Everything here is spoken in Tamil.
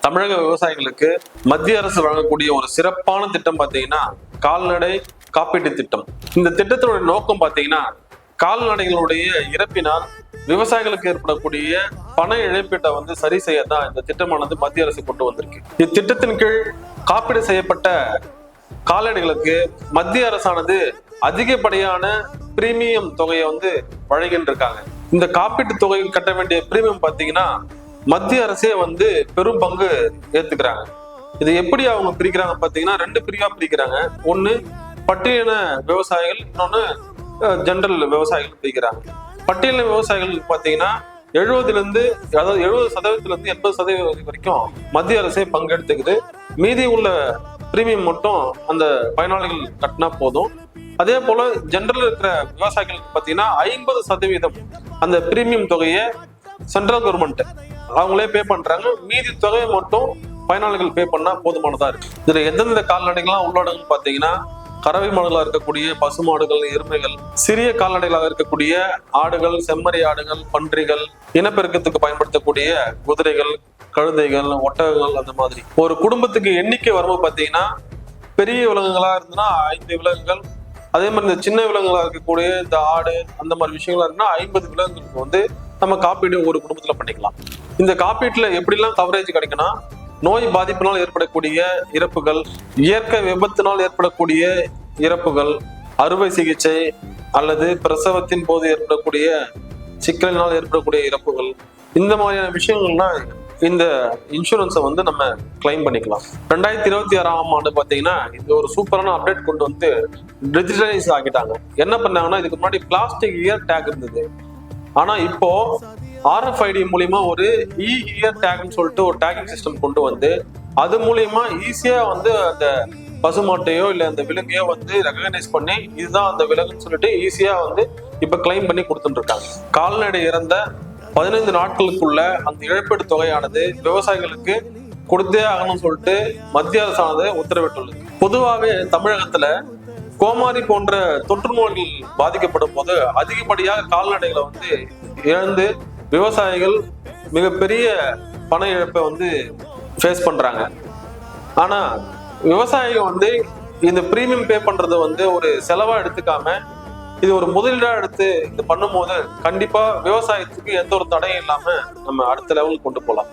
தமிழக விவசாயிகளுக்கு மத்திய அரசு வழங்கக்கூடிய ஒரு சிறப்பான திட்டம் பார்த்தீங்கன்னா கால்நடை காப்பீட்டு திட்டம். இந்த திட்டத்தினுடைய நோக்கம் பார்த்தீங்கன்னா கால்நடைகளுடைய இறப்பினால் விவசாயிகளுக்கு ஏற்படக்கூடிய பண இழப்பீட்டை சரி செய்யத்தான் இந்த திட்டமானது மத்திய அரசு கொண்டு வந்திருக்கு. இத்திட்டத்தின் கீழ் காப்பீடு செய்யப்பட்ட கால்நடைகளுக்கு மத்திய அரசானது அதிகப்படியான பிரீமியம் தொகையை வழங்கிட்டு இருக்காங்க. இந்த காப்பீட்டு தொகை கட்ட வேண்டிய பிரீமியம் பார்த்தீங்கன்னா மத்திய அரசே பெரும் பங்கு ஏத்துக்கிறாங்க. இது எப்படி அவங்க பிரிக்கிறாங்க பார்த்தீங்கன்னா ரெண்டு பிரிவா பிரிக்கிறாங்க. ஒன்னு பட்டியலின விவசாயிகள், இன்னொன்னு ஜெனரல் விவசாயிகள் பிரிக்கிறாங்க. பட்டியலின விவசாயிகள் பார்த்தீங்கன்னா 70% 80% வரைக்கும் மத்திய அரசே பங்கெடுத்துக்குது. மீதி உள்ள பிரீமியம் மட்டும் அந்த பயனாளிகள் கட்டினா போதும். அதே போல ஜெனரல் இருக்கிற விவசாயிகளுக்கு பார்த்தீங்கன்னா 50% அந்த பிரீமியம் தொகையை சென்ட்ரல் கவர்மெண்ட் அவங்களே பே பண்றாங்க. மீதி தொகையை மட்டும் பயனாளிகள் பே பண்ணா போதுமானதா இருக்கு. இதுல எந்தெந்த கால்நடைகள்லாம் உள்ளடங்குன்னு பாத்தீங்கன்னா கறவை மாடுகளாக இருக்கக்கூடிய பசுமாடுகள், எருமைகள், சிறிய கால்நடைகளாக இருக்கக்கூடிய ஆடுகள், செம்மறி ஆடுகள், பன்றிகள், இனப்பெருக்கத்துக்கு பயன்படுத்தக்கூடிய குதிரைகள், கழுதைகள், ஒட்டகங்கள், அந்த மாதிரி. ஒரு குடும்பத்துக்கு எண்ணிக்கை வரும்போது பாத்தீங்கன்னா பெரிய விலங்குகளா இருந்ததுன்னா 5 விலங்குகள், அதே மாதிரி இந்த சின்ன விலங்குகளா இருக்கக்கூடிய இந்த ஆடு அந்த மாதிரி விஷயங்களா இருக்குன்னா 50 விலங்குகளுக்கு நம்ம காப்பீடு ஒரு குடும்பத்துல பண்ணிக்கலாம். இந்த காப்பீட்டுல எப்படிலாம் கவரேஜ் கிடைக்கும்னா நோய் பாதிப்பினால் ஏற்படக்கூடிய இறப்புகள், இயற்கை விபத்தினால் ஏற்படக்கூடிய இறப்புகள், அறுவை சிகிச்சை அல்லது பிரசவத்தின் போது ஏற்படக்கூடிய சிக்கலினால் ஏற்படக்கூடிய இறப்புகள், இந்த மாதிரியான விஷயங்கள்லாம் இந்த இன்சூரன்ஸை நம்ம கிளைம் பண்ணிக்கலாம். 2026ஆம் ஆண்டு பார்த்தீங்கன்னா இந்த ஒரு சூப்பரான அப்டேட் கொண்டு டிஜிட்டலைஸ் ஆகிட்டாங்க. என்ன பண்ணாங்கன்னா இதுக்கு முன்னாடி பிளாஸ்டிக் இயர் டேக் இருந்தது. ஆனா இப்போ RFID மூலியமா ஒரு இயர் டேக்னு சொல்லிட்டு ஒரு டேகிங் சிஸ்டம் கொண்டு அது மூலியமா ஈஸியா அந்த பசுமாட்டையோ இல்ல அந்த விலங்கையோ ரெகனைஸ் பண்ணி இதுதான் அந்த விலங்குன்னு சொல்லிட்டு ஈஸியா இப்ப கிளைம் பண்ணி கொடுத்துட்டு இருக்காங்க. கால்நடை இறந்த 15 நாட்களுக்குள்ள அந்த இழப்பீடு தொகையானது விவசாயிகளுக்கு கொடுத்தே ஆகணும்னு சொல்லிட்டு மத்திய அரசானது உத்தரவிட்டுள்ளது. பொதுவாகவே தமிழகத்துல கோமாரி போன்ற தொற்று நோய்கள் பாதிக்கப்படும் போது அதிகப்படியாக கால்நடைகளை இழந்து விவசாயிகள் மிகப்பெரிய பண இழப்பை ஃபேஸ் பண்றாங்க. ஆனா விவசாயிகள் இந்த பிரீமியம் பே பண்றது ஒரு செலவா எடுத்துக்காம இது ஒரு முதலீடா எடுத்து இது பண்ணும்போது கண்டிப்பா விவசாயத்துக்கு எந்த ஒரு தடையும் இல்லாம நம்ம அடுத்த லெவலுக்கு கொண்டு போகலாம்.